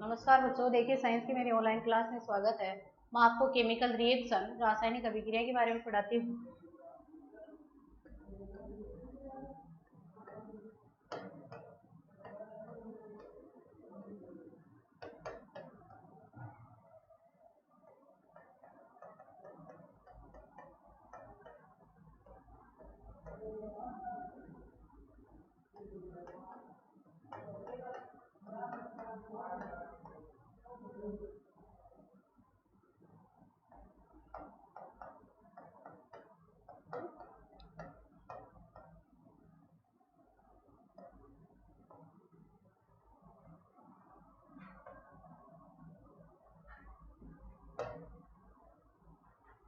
नमस्कार बच्चों, देखिए साइंस की मेरी ऑनलाइन क्लास में स्वागत है। मैं आपको केमिकल रिएक्शन रासायनिक अभिक्रिया के बारे में पढ़ाती हूँ।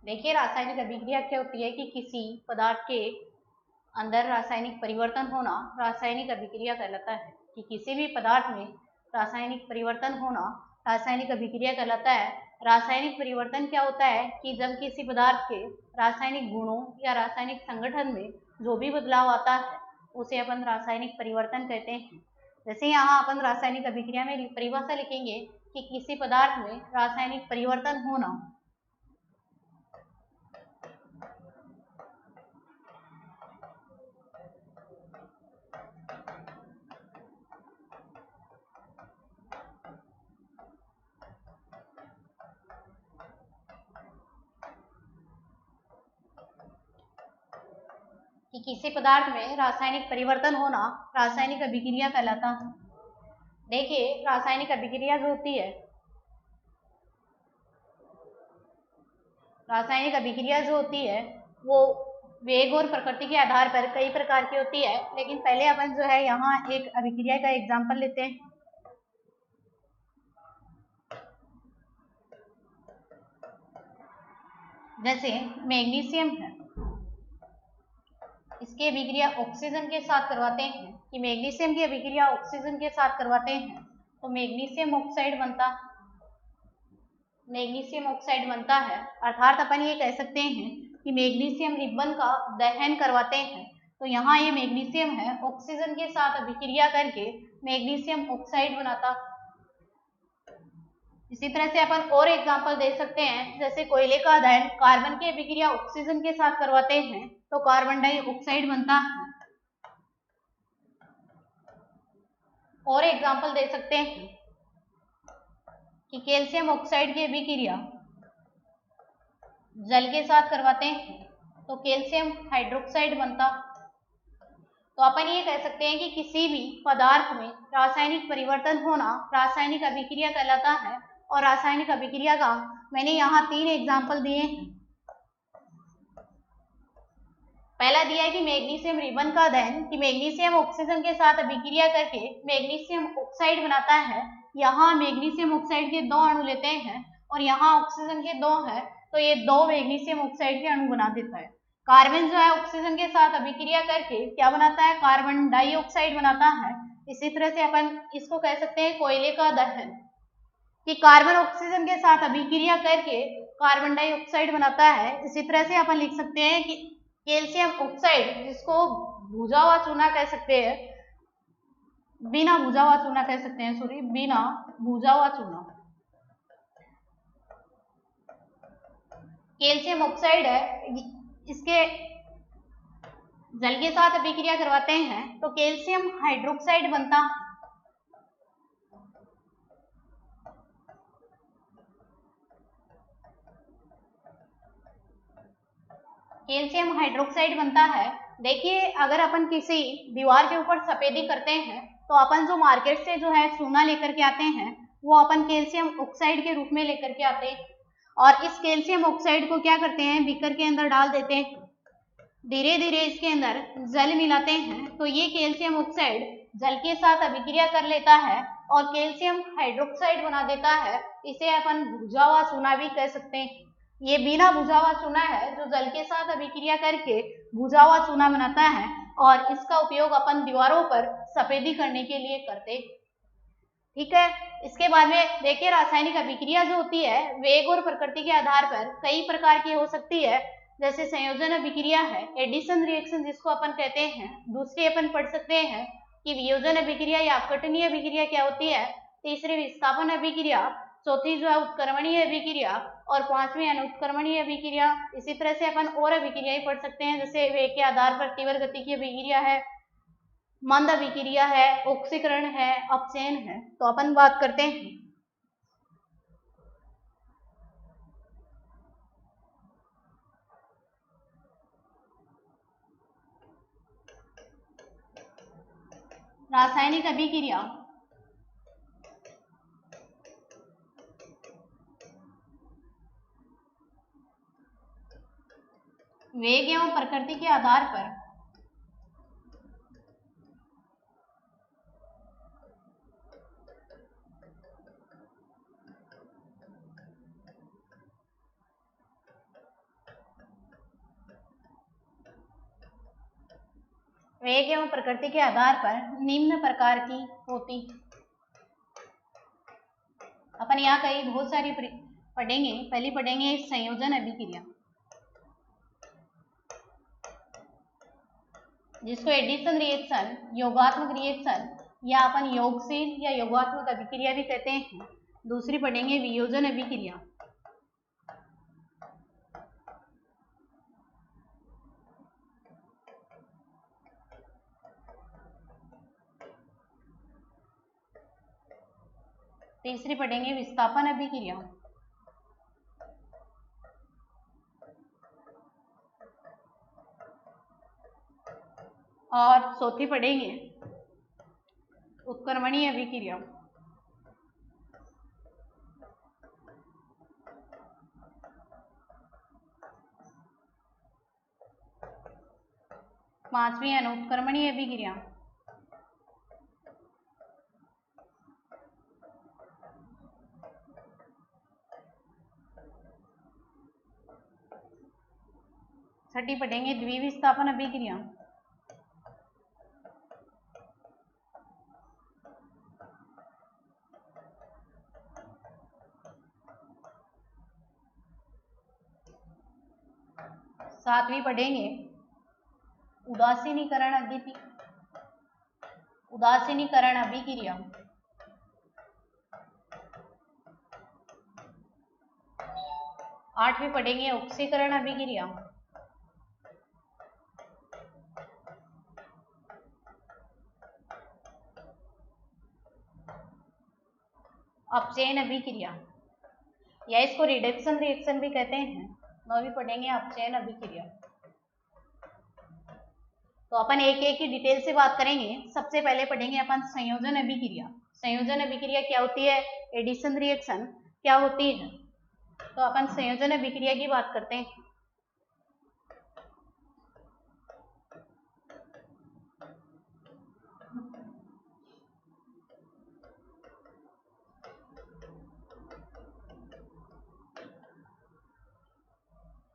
देखिए, रासायनिक अभिक्रिया क्या होती है कि किसी पदार्थ के अंदर रासायनिक परिवर्तन होना रासायनिक अभिक्रिया कहलाता है। कि किसी भी पदार्थ में रासायनिक परिवर्तन होना रासायनिक अभिक्रिया कहलाता है। रासायनिक परिवर्तन क्या होता है कि जब किसी पदार्थ के रासायनिक गुणों या रासायनिक संगठन में जो भी बदलाव आता है उसे अपन रासायनिक परिवर्तन कहते हैं। जैसे यहाँ अपन रासायनिक अभिक्रिया में परिभाषा लिखेंगे कि किसी पदार्थ में रासायनिक परिवर्तन होना कि किसी पदार्थ में रासायनिक परिवर्तन होना रासायनिक अभिक्रिया कहलाता है। देखिए, रासायनिक अभिक्रिया जो होती है, रासायनिक अभिक्रिया जो होती है वो वेग और प्रकृति के आधार पर कई प्रकार की होती है। लेकिन पहले अपन जो है यहाँ एक अभिक्रिया का एग्जाम्पल लेते हैं। जैसे मैग्नीशियम है, इसकी अभिक्रिया ऑक्सीजन के साथ करवाते हैं। कि मैग्नीशियम की अभिक्रिया ऑक्सीजन के साथ करवाते हैं तो मैग्नीशियम ऑक्साइड बनता है। अर्थात अपन ये कह सकते हैं कि मैग्नीशियम रिबन का दहन करवाते हैं। तो यहाँ ये मैग्नीशियम है ऑक्सीजन के साथ अभिक्रिया करके मैग्नीशियम ऑक्साइड बनाता। इसी तरह से अपन और एग्जांपल दे सकते हैं। जैसे कोयले का दहन कार्बन की अभिक्रिया ऑक्सीजन के साथ करवाते हैं तो कार्बन डाइऑक्साइड बनता है। और एग्जांपल दे सकते हैं कि कैल्शियम ऑक्साइड की अभिक्रिया जल के साथ करवाते हैं तो कैल्शियम हाइड्रोक्साइड बनता। तो अपन ये कह सकते हैं कि किसी भी पदार्थ में रासायनिक परिवर्तन होना रासायनिक अभिक्रिया कहलाता है। और रासायनिक अभिक्रिया का मैंने यहाँ 3 एग्जाम्पल दिए हैं। पहला दिया है कि मैग्नीशियम रिबन का दहन, कि मैग्नीशियम ऑक्सीजन के साथ अभिक्रिया करके मैग्नीशियम ऑक्साइड बनाता है। यहाँ मैग्नीशियम ऑक्साइड के 2 अणु लेते हैं और यहाँ ऑक्सीजन के 2 है तो ये 2 मैग्नीशियम ऑक्साइड के अणु बना देता है। कार्बन जो है ऑक्सीजन के साथ अभिक्रिया करके क्या बनाता है, कार्बन डाइऑक्साइड बनाता है। इसी तरह से अपन इसको कह सकते हैं कोयले का दहन, कि कार्बन ऑक्सीजन के साथ अभिक्रिया करके कार्बन डाइऑक्साइड बनाता है। इसी तरह से अपन लिख सकते हैं कि कैल्शियम ऑक्साइड, जिसको भुजा हुआ चूना कह सकते हैं, बिना भुजा हुआ चूना कह सकते हैं, बिना भुजा हुआ चूना कैल्शियम ऑक्साइड है, इसके जल के साथ अभिक्रिया करवाते हैं तो कैल्शियम हाइड्रोक्साइड बनता। कैल्शियम हाइड्रोक्साइड बनता है। देखिए, अगर अपन किसी दीवार के ऊपर सफेदी करते हैं तो अपन जो मार्केट से जो है चूना लेकर के आते हैं वो अपन कैल्शियम ऑक्साइड के रूप में लेकर के आते हैं और इस कैल्शियम ऑक्साइड को क्या करते हैं, बीकर के अंदर डाल देते हैं। धीरे धीरे इसके अंदर जल मिलाते हैं तो ये कैल्शियम ऑक्साइड जल के साथ अभिक्रिया कर लेता है और कैल्शियम हाइड्रोक्साइड बना देता है। इसे अपन भुजा हुआ चूना भी कह सकते हैं। ये बिना भुजा हुआ चूना है जो जल के साथ अभिक्रिया करके भुजा हुआ चूना बनाता है और इसका उपयोग अपन दीवारों पर सफेदी करने के लिए करते। ठीक है, इसके बाद में देखिए, रासायनिक अभिक्रिया जो होती है वेग और प्रकृति के आधार पर कई प्रकार की हो सकती है। जैसे संयोजन अभिक्रिया है, एडिशन रिएक्शन जिसको अपन कहते हैं। दूसरी अपन पढ़ सकते हैं कि वियोजन अभिक्रिया या अपघटनीय अभिक्रिया क्या होती है, तीसरी विस्थापन अभिक्रिया, चौथी जो है उत्क्रमणीय अभिक्रिया और पांचवी अनुत्क्रमणीय अभिक्रिया। इसी तरह से अपन और अभिक्रियाएं पढ़ सकते हैं, जैसे वेग के आधार पर तीव्र गति की अभिक्रिया है, मंद अभिक्रिया है, ऑक्सीकरण है, अपचयन है। तो अपन बात करते हैं रासायनिक अभिक्रिया। वेग एवं प्रकृति के आधार पर वेग एवं प्रकृति के आधार पर निम्न प्रकार की होती। अपन यहाँ कई बहुत सारी पढ़ेंगे। पहले पढ़ेंगे संयोजन अभिक्रिया, जिसको एडिशन रिएक्शन, योगात्मक रिएक्शन या अपन योगशील या योगात्मक अभिक्रिया भी कहते हैं। दूसरी पढ़ेंगे वियोजन अभिक्रिया। तीसरी पढ़ेंगे विस्थापन अभिक्रिया। और चौथी पढ़ेंगे उत्क्रमणीय अभिक्रिया। पांचवी अनुत्क्रमणीय अभिक्रिया। छठी पढ़ेंगे द्विविस्थापन अभिक्रिया। सातवीं पढ़ेंगे उदासीनीकरण अभिक्रिया। आठवीं पढ़ेंगे ऑक्सीकरण अभिक्रिया। अपचयन अभिक्रिया या इसको रिडक्शन रिएक्शन भी कहते हैं। नौवीं पढ़ेंगे अपचयन अभिक्रिया। तो अपन एक एक की डिटेल से बात करेंगे। सबसे पहले पढ़ेंगे अपन संयोजन अभिक्रिया। संयोजन अभिक्रिया क्या होती है, एडिशन रिएक्शन क्या होती है। तो अपन संयोजन अभिक्रिया की बात करते हैं।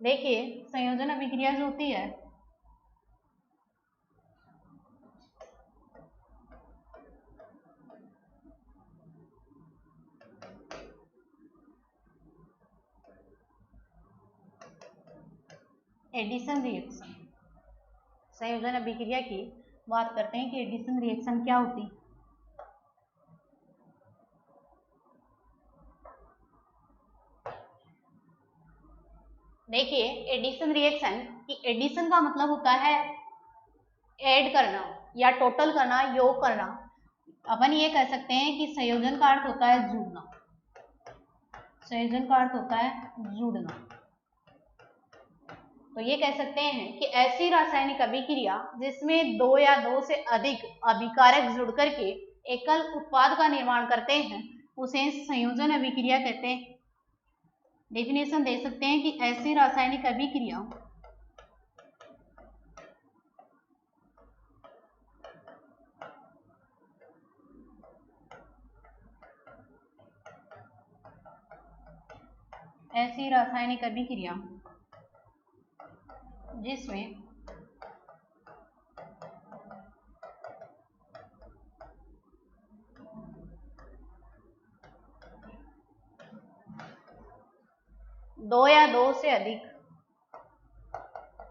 देखिए संयोजन अभिक्रिया जो होती है एडिशन रिएक्शन, संयोजन अभिक्रिया की बात करते हैं कि एडिशन रिएक्शन क्या होती है। देखिए एडिशन रिएक्शन की एडिशन का मतलब होता है ऐड करना या टोटल करना, योग करना। अपन ये कह सकते हैं कि संयोजन का अर्थ होता है जुड़ना। संयोजन का अर्थ होता है जुड़ना। तो ये कह सकते हैं कि ऐसी रासायनिक अभिक्रिया जिसमें दो या दो से अधिक अभिकारक जुड़ करके एकल उत्पाद का निर्माण करते हैं उसे संयोजन अभिक्रिया कहते हैं। डेफिनेशन दे सकते हैं कि ऐसी रासायनिक अभिक्रिया जिसमें दो या दो से अधिक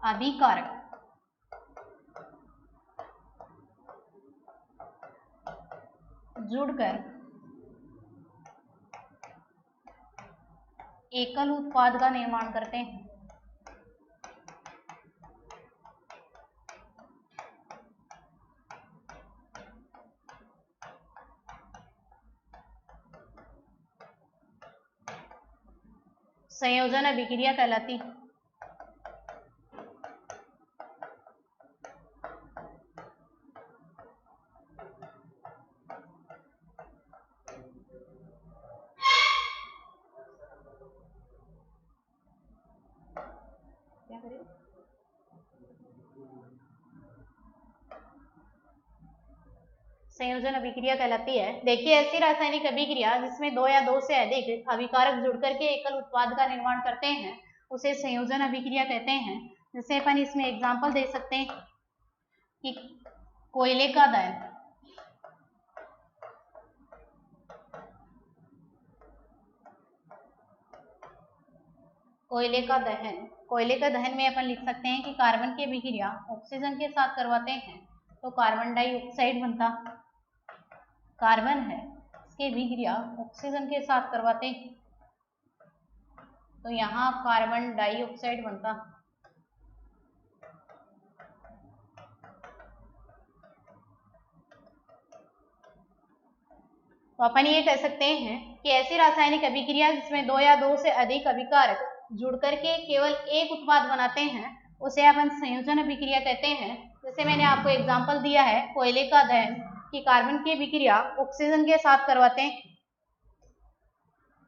अभिकारक जुड़कर एकल उत्पाद का निर्माण करते हैं। संयोजन अभिक्रिया कहलाती है। संयोजन अभिक्रिया कहलाती है। देखिए, ऐसी रासायनिक अभिक्रिया जिसमें दो या दो से अधिक अभिकारक जुड़ करके एकल उत्पाद का निर्माण करते हैं उसे संयोजन अभिक्रिया कहते हैं। जैसे अपन इसमें एग्जांपल दे सकते हैं कि कोयले का दहन, कोयले का दहन में अपन लिख सकते हैं कि कार्बन की अभिक्रिया ऑक्सीजन के साथ करवाते हैं तो कार्बन डाइऑक्साइड बनता। कार्बन है, इसकी अभिक्रिया ऑक्सीजन के साथ करवाते हैं तो यहाँ कार्बन डाइऑक्साइड बनता। तो अपन ये कह सकते हैं कि ऐसी रासायनिक अभिक्रिया जिसमें दो या दो से अधिक अभिकारक जुड़ करके केवल एक उत्पाद बनाते हैं उसे अपन संयोजन अभिक्रिया कहते हैं। जैसे मैंने आपको एग्जांपल दिया है कोयले का दहन कि कार्बन की अभिक्रिया ऑक्सीजन के साथ करवाते हैं,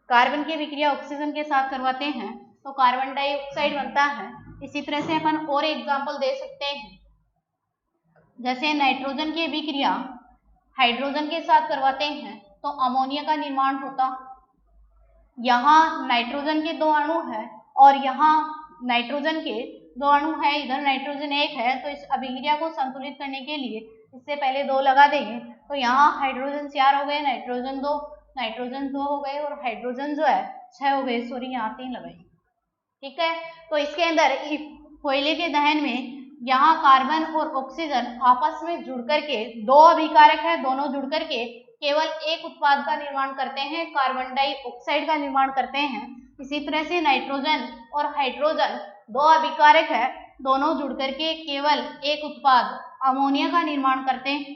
कार्बन की अभिक्रिया ऑक्सीजन के साथ करवाते हैं तो कार्बन डाइऑक्साइड बनता है। इसी तरह से अपन और एग्जांपल दे सकते हैं, जैसे नाइट्रोजन की अभिक्रिया हाइड्रोजन के साथ करवाते हैं तो अमोनिया का निर्माण होता। यहाँ नाइट्रोजन के दो अणु है और यहाँ नाइट्रोजन के दो अणु है, इधर नाइट्रोजन एक है, तो इस अभिक्रिया को संतुलित करने के लिए इससे पहले दो लगा देंगे तो यहाँ हाइड्रोजन 4 हो गए, नाइट्रोजन 2 हो गए और हाइड्रोजन जो है 6 हो गए, सॉरी यहाँ 3 लगाए। ठीक है, तो इसके अंदर कोयले के दहन में यहाँ कार्बन और ऑक्सीजन आपस में जुड़ करके दो अभिकारक है, दोनों जुड़ करके केवल एक उत्पाद का निर्माण करते हैं, कार्बन डाइऑक्साइड का निर्माण करते हैं। इसी तरह से नाइट्रोजन और हाइड्रोजन दो अभिकारक है, दोनों जुड़ करके केवल एक उत्पाद अमोनिया का निर्माण करते हैं।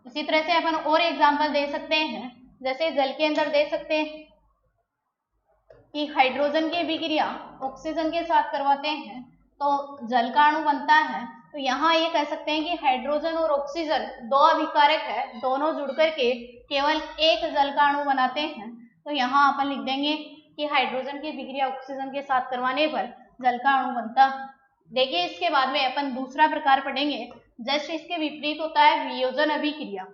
इसी तरह से अपन और एग्जांपल दे सकते हैं, जैसे जल के अंदर दे सकते हैं कि हाइड्रोजन की अभिक्रिया ऑक्सीजन के साथ करवाते हैं तो जल का अणु बनता है। तो यहाँ ये कह सकते हैं कि हाइड्रोजन और ऑक्सीजन दो अभिकारक है, दोनों जुड़ करके केवल एक जल का अणु बनाते हैं तो यहाँ अपन लिख देंगे कि हाइड्रोजन की अभिक्रिया ऑक्सीजन के साथ करवाने पर जल का अणु बनता। देखिए, इसके बाद में अपन दूसरा प्रकार पढ़ेंगे, जस्ट इसके विपरीत होता है वियोजन अभिक्रिया।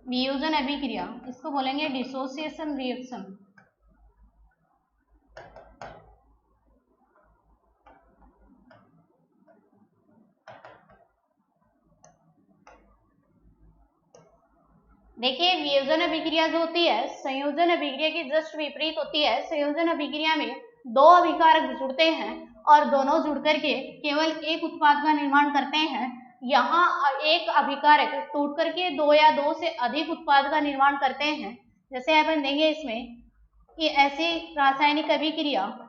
वियोजन अभिक्रिया, इसको बोलेंगे डिसोसिएशन रिएक्शन। देखिए, वियोजन अभिक्रिया जो होती है संयोजन अभिक्रिया की जस्ट विपरीत होती है। संयोजन अभिक्रिया में दो अभिकारक जुड़ते हैं और दोनों जुड़ करके केवल एक उत्पाद का निर्माण करते हैं। यहाँ एक अभिकारक टूट करके दो या दो से अधिक उत्पाद का निर्माण करते हैं। जैसे अपन देंगे इसमें कि ऐसी रासायनिक अभिक्रिया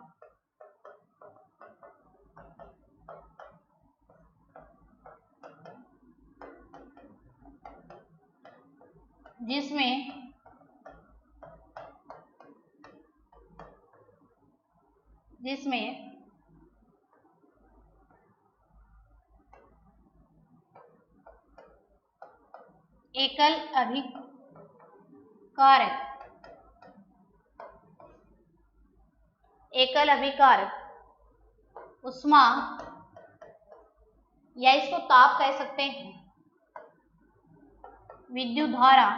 जिसमें एकल अभिकारक उष्मा या इसको ताप कह सकते हैं, विद्युत धारा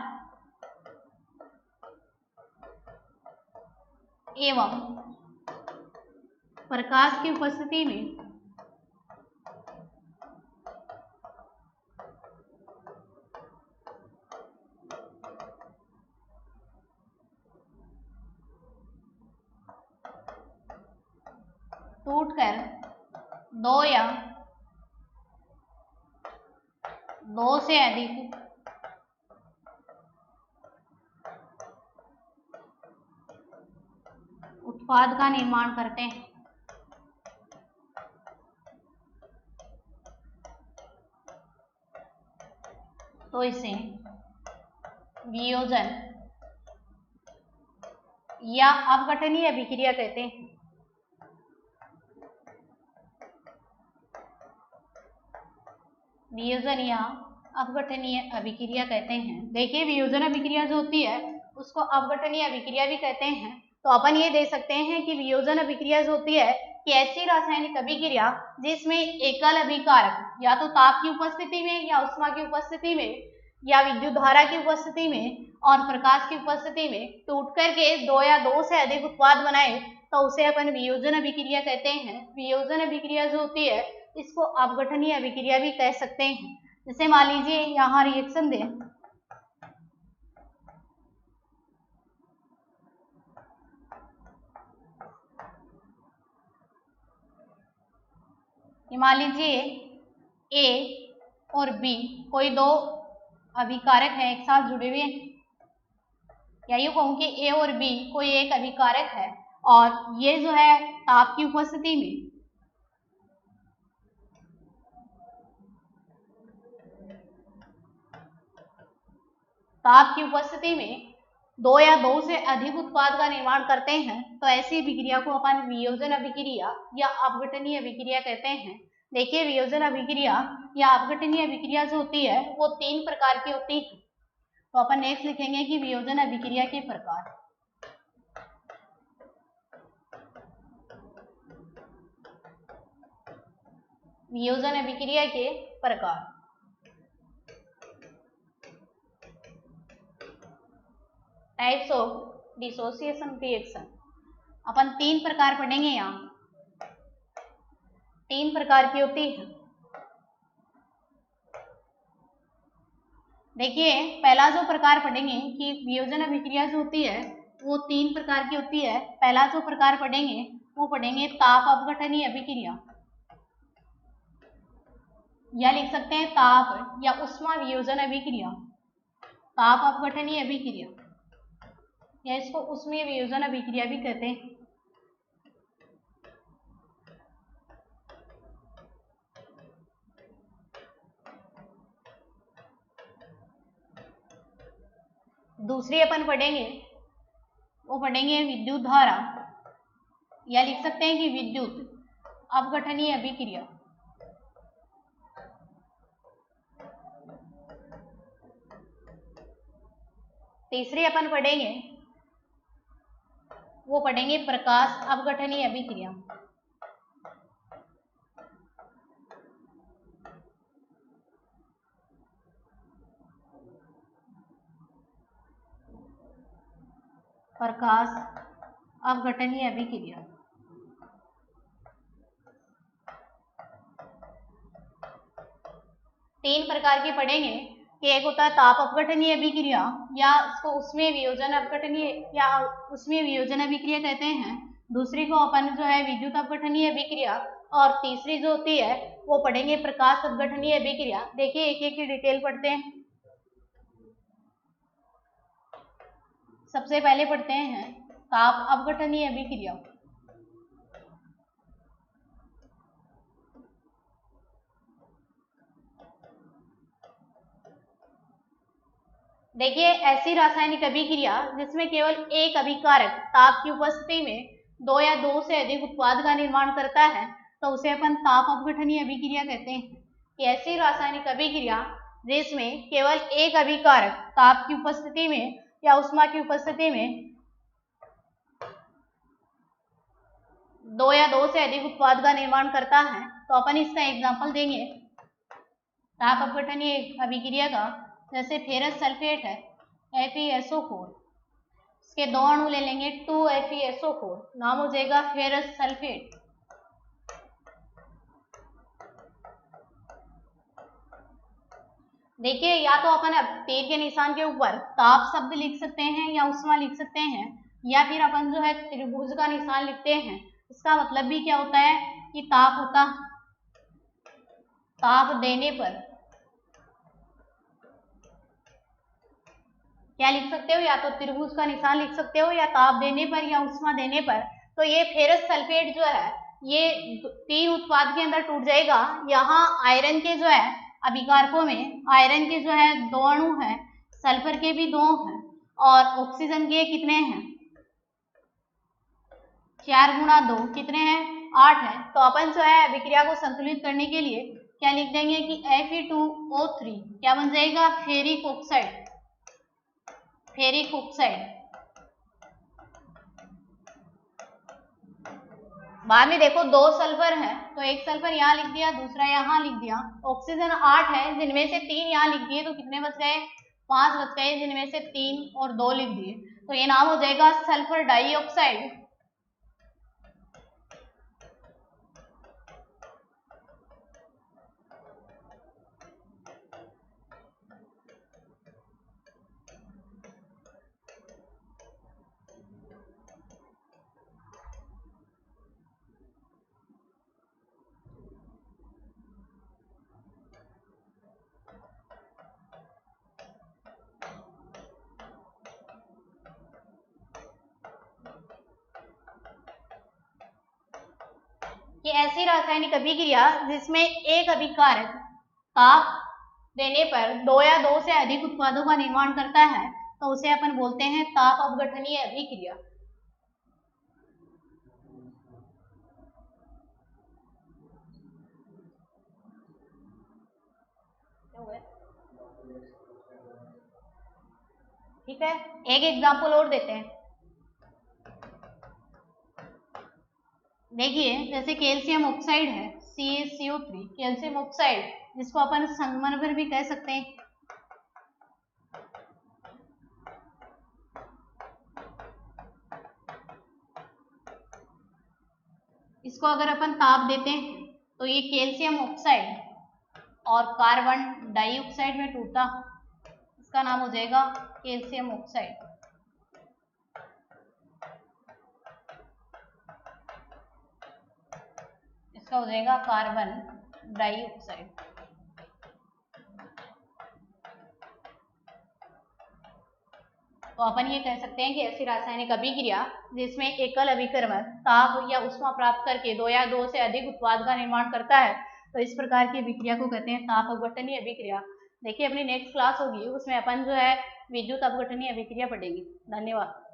एवं प्रकाश की उपस्थिति में टूटकर दो या 2 से अधिक उत्पाद का निर्माण करते हैं तो इसे वियोजन या अपघटनीय अभिक्रिया कहते हैं। वियोजन या अपघटनीय अभिक्रिया कहते हैं। देखिए वियोजन अभिक्रिया जो होती है उसको अपघटनीय अभिक्रिया भी कहते हैं। तो अपन ये दे सकते हैं कि वियोजन अभिक्रिया जो होती है कि ऐसी रासायनिक अभिक्रिया जिसमें एकल अभिकारक या तो ताप की उपस्थिति में या उष्मा की उपस्थिति में या विद्युत धारा की उपस्थिति में और प्रकाश की उपस्थिति में टूट करके 2 या 2 से अधिक उत्पाद बनाए तो उसे अपन वियोजन अभिक्रिया कहते हैं। वियोजन अभिक्रिया जो होती है इसको अपघटनीय अभिक्रिया भी कह सकते हैं। जैसे मान लीजिए यहाँ रिएक्शन दें, मान लीजिए ए और बी कोई 2 अभिकारक है एक साथ जुड़े हुए हैं, या यूँ कहूँ कि ए और बी कोई एक अभिकारक है और ये जो है ताप की उपस्थिति में में 2 या 2 से अधिक उत्पाद का निर्माण करते हैं तो ऐसी अभिक्रिया को अपन वियोजन अभिक्रिया या अपघटनीय अभिक्रिया कहते हैं। देखिए वियोजन अभिक्रिया या अपघटनीय अभिक्रिया जो होती है वो 3 प्रकार की होती है। तो अपन नेक्स्ट लिखेंगे कि वियोजन अभिक्रिया के प्रकार। वियोजन अभिक्रिया के प्रकार। Types of dissociation reaction. अपन 3 प्रकार पढ़ेंगे। यहाँ 3 प्रकार की होती है। देखिए पहला जो प्रकार पढ़ेंगे कि वियोजन अभिक्रिया जो होती है वो 3 प्रकार की होती है। पहला जो प्रकार पढ़ेंगे वो पढ़ेंगे ताप अपघटनीय अभिक्रिया, या लिख सकते हैं ताप या उष्मा वियोजन अभिक्रिया। ताप अपघटनीय अभिक्रिया या इसको उष्मीय वियोजन अभिक्रिया भी कहते हैं। दूसरी अपन पढ़ेंगे वो पढ़ेंगे विद्युत धारा, या लिख सकते हैं कि विद्युत अपघटनीय अभिक्रिया। तीसरी अपन पढ़ेंगे वो पढ़ेंगे प्रकाश अपघटनीय अभिक्रिया। प्रकाश अपघटनीय अभिक्रिया। तीन प्रकार की पढ़ेंगे कि एक होता है ताप अपघटनीय अभिक्रिया या इसको उष्मीय वियोजन अपघटनीय या उष्मीय वियोजन अभिक्रिया कहते हैं। दूसरी को अपन जो है विद्युत अपघटनीय अभिक्रिया, और तीसरी जो होती है वो पढ़ेंगे प्रकाश अपघटनीय अभिक्रिया। देखिए एक एक की डिटेल पढ़ते हैं। सबसे पहले पढ़ते हैं ताप अपघटनीय अभिक्रिया। देखिए ऐसी रासायनिक अभिक्रिया जिसमें केवल एक अभिकारक ताप की उपस्थिति में 2 या 2 से अधिक उत्पाद का निर्माण करता है तो उसे अपन ताप अपघटनीय अभिक्रिया कहते हैं। कि ऐसी रासायनिक अभिक्रिया जिसमें केवल एक अभिकारक ताप की उपस्थिति में या उष्मा की उपस्थिति में 2 या 2 से अधिक उत्पाद का निर्माण करता है तो अपन इसका एग्जाम्पल देंगे ताप अपघटनीय अभिक्रिया का। जैसे फेरस सल्फेट है FeSO4, इसके 2 अणु ले लेंगे 2FeSO4, नाम हो जाएगा फेरस सल्फेट। देखिए या तो अपन तीर के निशान के ऊपर ताप शब्द लिख सकते हैं या उष्मा लिख सकते हैं, या फिर अपन जो है त्रिभुज का निशान लिखते हैं। इसका मतलब भी क्या होता है कि ताप होता, ताप देने पर क्या लिख सकते हो, या तो त्रिभुज का निशान लिख सकते हो, या ताप देने पर या उष्मा देने पर। तो ये फेरस सल्फेट जो है ये 3 उत्पाद के अंदर टूट जाएगा। यहाँ आयरन के जो है अभिकारकों में आयरन के जो है 2 अणु है, सल्फर के भी 2 हैं, और ऑक्सीजन के कितने हैं, 4 गुणा 2 कितने हैं, 8 है। तो अपन जो है अभिक्रिया को संतुलित करने के लिए क्या लिख देंगे कि Fe2O3 क्या बन जाएगा, फेरिक ऑक्साइड, फेरिक ऑक्साइड। बाद में देखो 2 सल्फर है, तो एक सल्फर यहाँ लिख दिया, दूसरा यहाँ लिख दिया। ऑक्सीजन 8 है, जिनमें से 3 यहाँ लिख दिए, तो कितने बच गए, 5 बच गए, जिनमें से 3 और 2 लिख दिए। तो ये नाम हो जाएगा सल्फर डाइऑक्साइड। ये ऐसी रासायनिक अभिक्रिया जिसमें एक अभिकारक ताप देने पर 2 या 2 से अधिक उत्पादों का निर्माण करता है, तो उसे अपन बोलते हैं ताप अपघटनीय अभिक्रिया। ठीक है, एक एग्जाम्पल और देते हैं। देखिए जैसे कैल्शियम ऑक्साइड है CaCO3, कैल्शियम ऑक्साइड जिसको अपन संगमरमर भी कह सकते हैं। इसको अगर अपन ताप देते हैं तो ये कैल्शियम ऑक्साइड और कार्बन डाइऑक्साइड में टूटा, इसका नाम हो जाएगा कैल्शियम ऑक्साइड। इसका हो जाएगा कार्बन डाइऑक्साइड। तो अपन ये कह सकते हैं कि ऐसी रासायनिक अभिक्रिया जिसमें एकल अभिकर्मक ताप या उष्मा प्राप्त करके 2 या 2 से अधिक उत्पाद का निर्माण करता है, तो इस प्रकार की अभिक्रिया को कहते हैं ताप अपघटनीय अभिक्रिया। देखिए अपनी नेक्स्ट क्लास होगी, उसमें अपन जो है विद्युत अपघटनीय अभिक्रिया पढ़ेंगे। धन्यवाद।